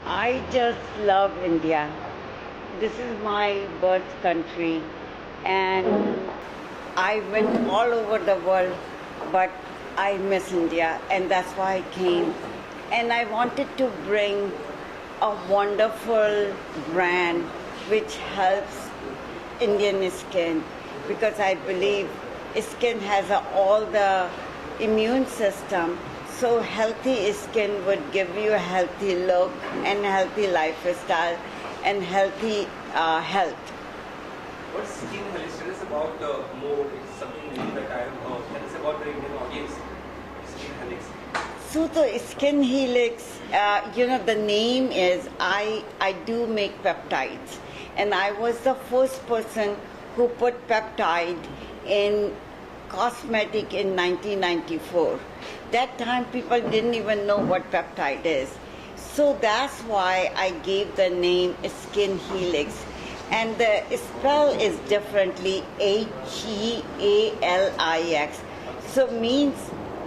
I just love India. This is my birth country, and I went all over the world, but I miss India, and that's why I came. And I wanted to bring a wonderful brand which helps Indian skin, because I believe skin has all the immune system. So healthy skin would give you a healthy look and healthy lifestyle and healthy health. What skin helix? Tell us about more. It's something new that I have heard. Tell us about the Indian audience. Skin helix. So the skin helix, the name is I do make peptides, and I was the first person who put peptide in cosmetic in 1994. That time people didn't even know what peptide is. So that's why I gave the name Skin Helix. And the spell is differently HEALIX. So means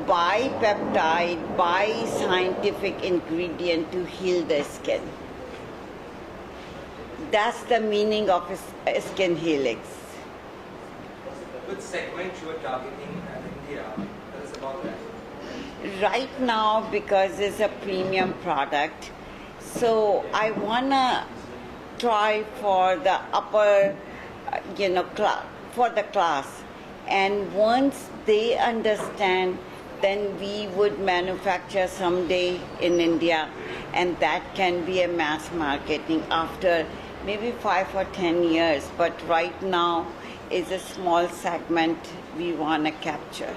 by peptide, by scientific ingredient to heal the skin. That's the meaning of Skin Helix. Which segment you are targeting in India? Tell us about that. Right now, because it's a premium product, so I wanna try for the upper, for the class. And once they understand, then we would manufacture someday in India, and that can be a mass marketing after maybe 5 or 10 years. But right now is a small segment we wanna capture.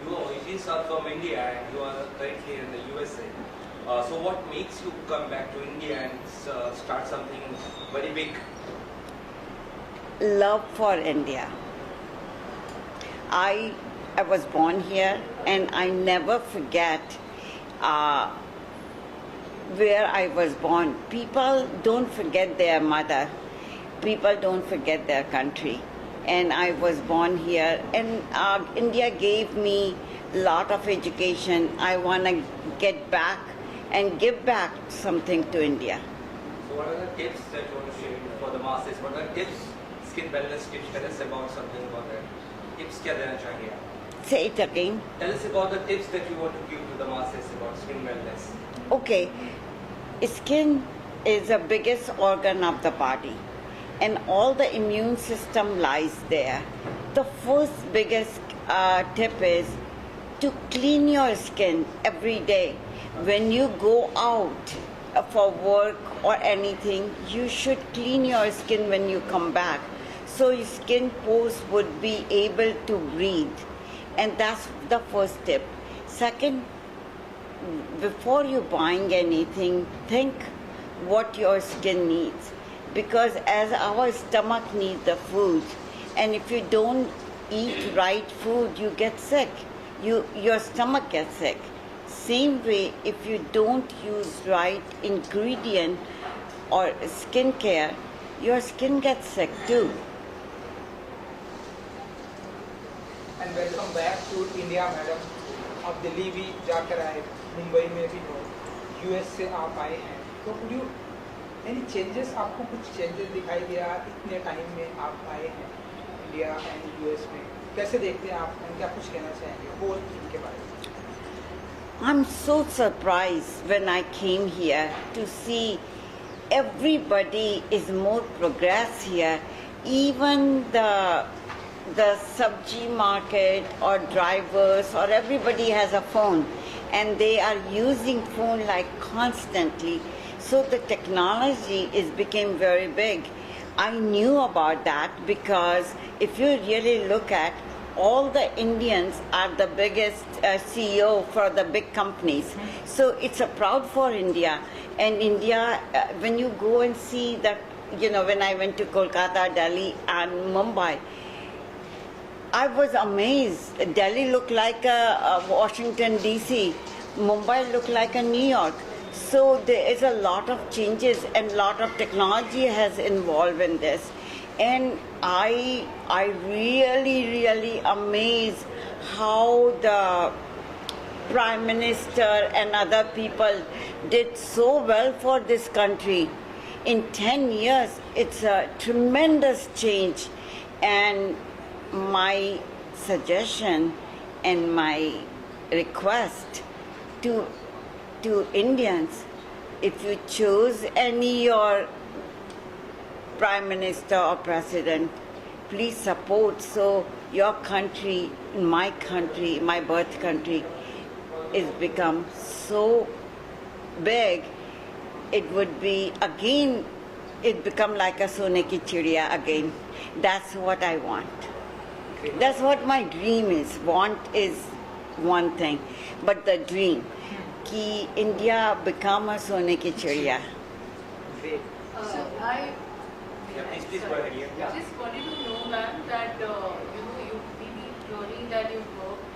Your origins are from India and you are currently in the USA. So what makes you come back to India and start something very big? Love for India. I was born here, and I never forget where I was born. People don't forget their mother. People don't forget their country. And I was born here, and India gave me a lot of education. I want to get back and give back something to India. So what are the tips that you want to share for the masses? What are the tips, skin wellness tips? Tell us about something about that. Tips क्या देना चाहिए आप? Say it again. Tell us about the tips that you want to give to the masses about skin wellness. Okay, skin is the biggest organ of the body, and all the immune system lies there. The first biggest tip is to clean your skin every day. When you go out for work or anything, you should clean your skin when you come back, so your skin pores would be able to breathe. And that's the first tip. Second, before you buying anything, think what your skin needs, because as our stomach needs the food, and if you don't eat right food, you get sick. Your stomach gets sick. Same way, if you don't use right ingredient or skin care, your skin gets sick too. And welcome back to India madam. आप दिल्ली भी जाकर आए, मुंबई में भी हो, US से आप आए हैं, तो कुड यू एनी चेंजेस, आपको कुछ चेंजेस दिखाई दिया इतने टाइम में आप आए हैं इंडिया एंड यूएस में? कैसे देखते हैं आप, क्या कुछ कहना चाहेंगे होल इनके बारे में? I'm so surprised when I came here to see everybody is more progress here. Even the sabji market or drivers or everybody has a phone and they are using phone like constantly. So the technology is became very big. I knew about that because if you really look at all the Indians are the biggest CEO for the big companies. So it's a proud for India. And India, when you go and see that, when I went to Kolkata, Delhi and Mumbai, I was amazed. Delhi looked like a Washington DC. Mumbai looked like a New York. So there is a lot of changes and a lot of technology has involved in this. And I really amazed how the Prime Minister and other people did so well for this country. In 10 years, it's a tremendous change. And my suggestion and my request to Indians, if you choose any your prime minister or president, please support so your country, my birth country, is become so big. It would be again, it become like a sone ki chidiya again. That's what I want. That's what my dream is. Want is one thing, but the dream कि India become a sone ki chidiya. Please go ahead. I just wanted to know, ma'am, that you've been hearing that you worked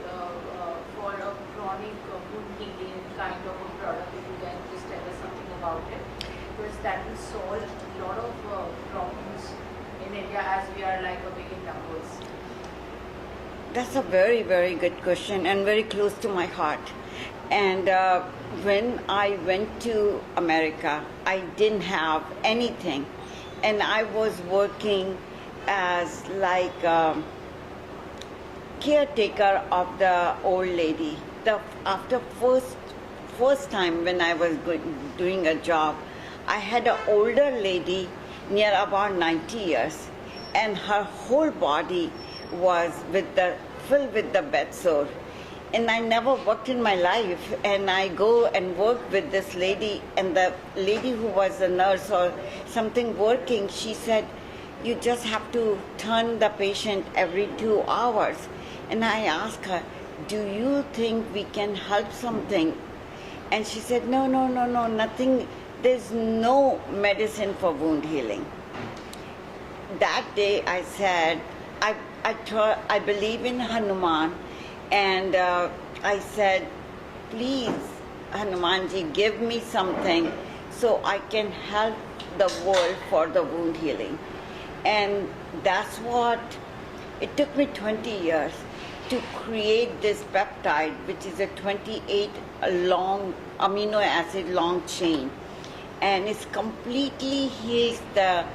for a chronic wound healing kind of a product. If you can just tell us something about it, because that will solve a lot of problems in India as we are like a big in numbers. That's a very, very good question and very close to my heart. And when I went to America, I didn't have anything. And I was working as like caretaker of the old lady. After first time when I was doing a job, I had an older lady near about 90 years, and her whole body was filled with the bed sore. And I never worked in my life, and I go and work with this lady, and the lady who was a nurse or something working, she said, you just have to turn the patient every 2 hours. And I asked her, do you think we can help something? And she said, no, nothing. There's no medicine for wound healing. That day I said, I believe in Hanuman, and I said, please, Hanumanji, give me something so I can help the world for the wound healing. And that's what, it took me 20 years to create this peptide, which is a 28 long amino acid long chain. And it's completely heals the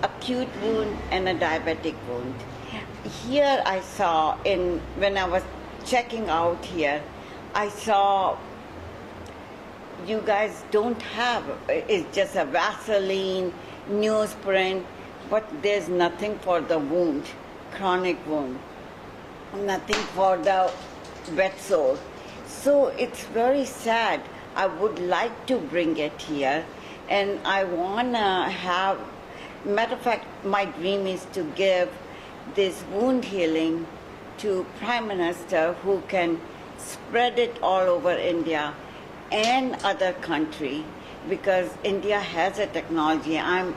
acute wound and a diabetic wound. Here I saw, when I was checking out here, I saw you guys don't have, it's just a Vaseline, newsprint, but there's nothing for the wound, chronic wound, nothing for the wet sore. So it's very sad. I would like to bring it here, and I want to have, matter of fact, my dream is to give this wound healing to Prime Minister who can spread it all over India and other country, because India has a technology. I'm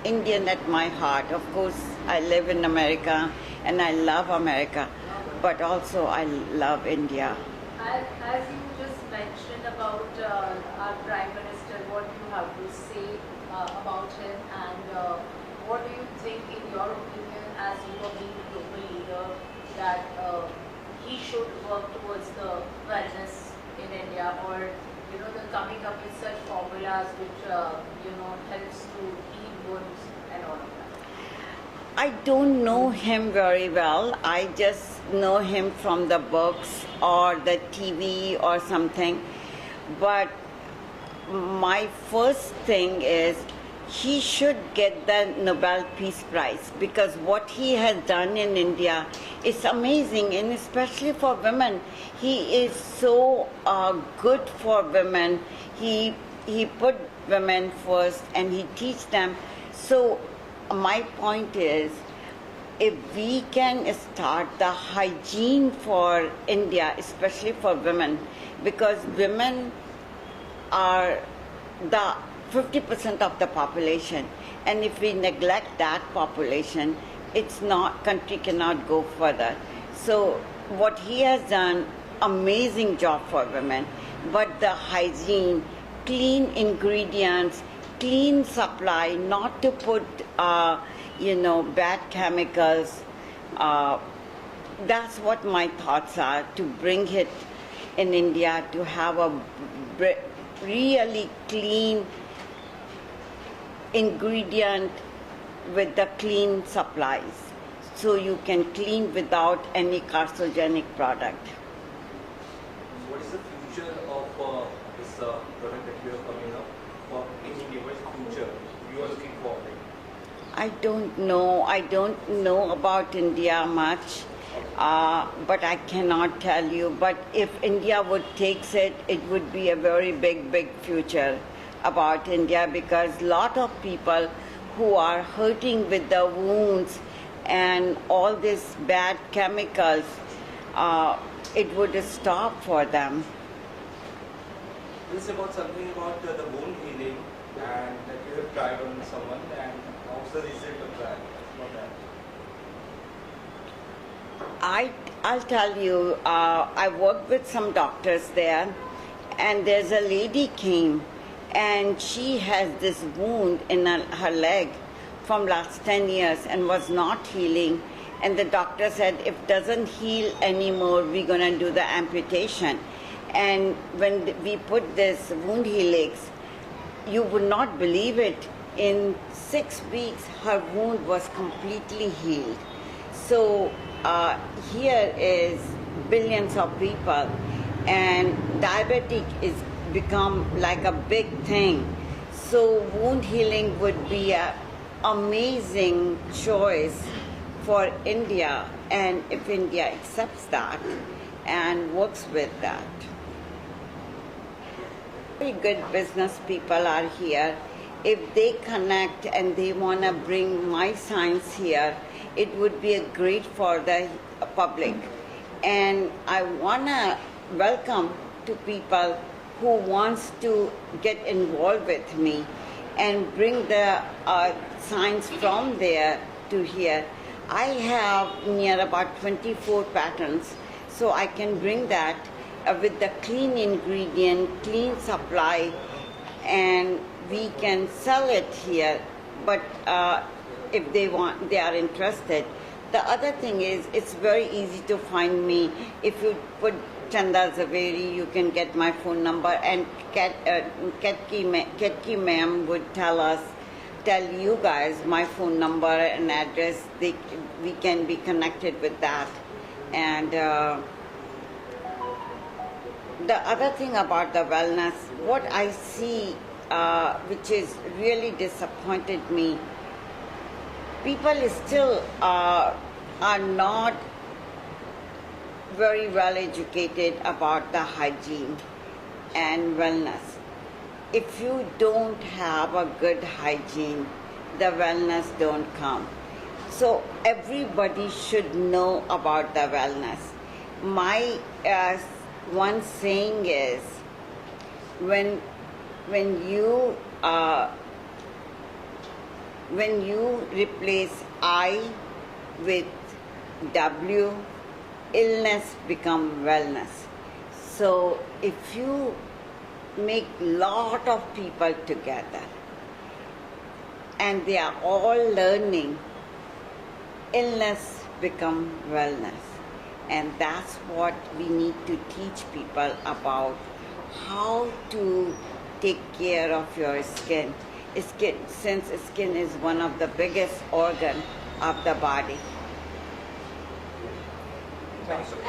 Indian at my heart. Of course, I live in America and I love America, but also I love India. As you just mentioned about our Prime Minister, what you have to say about him, and what do you think, in your opinion, as you are being a global leader, that he should work towards the wellness in India, or the coming up with such formulas which helps to heal wounds and all of that? I don't know him very well. I just know him from the books or the TV or something. But my first thing is he should get the Nobel Peace Prize, because what he has done in India is amazing, and especially for women. He is so good for women. He put women first and he teach them. So my point is, if we can start the hygiene for India, especially for women, because women are the 50% of the population, and if we neglect that population, country cannot go further. So what he has done, amazing job for women, but the hygiene, clean ingredients, clean supply, not to put bad chemicals. That's what my thoughts are, to bring it in India, to have a really clean ingredient with the clean supplies, so you can clean without any carcinogenic product. What is the future of this product that you are coming up for in India? What is the future you are looking for? I don't know. I don't know about India much, but I cannot tell you. But if India would take it, it would be a very big future about India, because a lot of people who are hurting with the wounds and all these bad chemicals, it would stop for them. This is about something about the wound healing, and that you have tried on someone, and how's the result of that? About that. I'll tell you, I worked with some doctors there, and there's a lady came, and she has this wound in her leg from last 10 years and was not healing, and the doctor said, if it doesn't heal anymore, we're going to do the amputation. And when we put this wound helix, you would not believe it, in 6 weeks her wound was completely healed. So here is billions of people, and diabetic is become like a big thing. So wound healing would be an amazing choice for India, and if India accepts that and works with that. Very good business people are here. If they connect and they want to bring my science here, it would be great for the public. And I want to welcome to people who wants to get involved with me and bring the science from there to here. I have near about 24 patents, so I can bring that with the clean ingredient, clean supply, and we can sell it here. But if they are interested. The other thing is, it's very easy to find me. If you put Chanda Zaveri, you can get my phone number, and Ketki ma'am would tell you guys my phone number and address. We can be connected with that. And the other thing about the wellness, what I see, which is really disappointed me, people still are not very well educated about the hygiene and wellness. If you don't have a good hygiene, the wellness don't come. So everybody should know about the wellness. My one saying is, when you replace I with W, illness become wellness. So if you make lot of people together, and they are all learning illness become wellness. And that's what we need to teach people about, how to take care of your skin. Since skin is one of the biggest organ of the body. Thank you.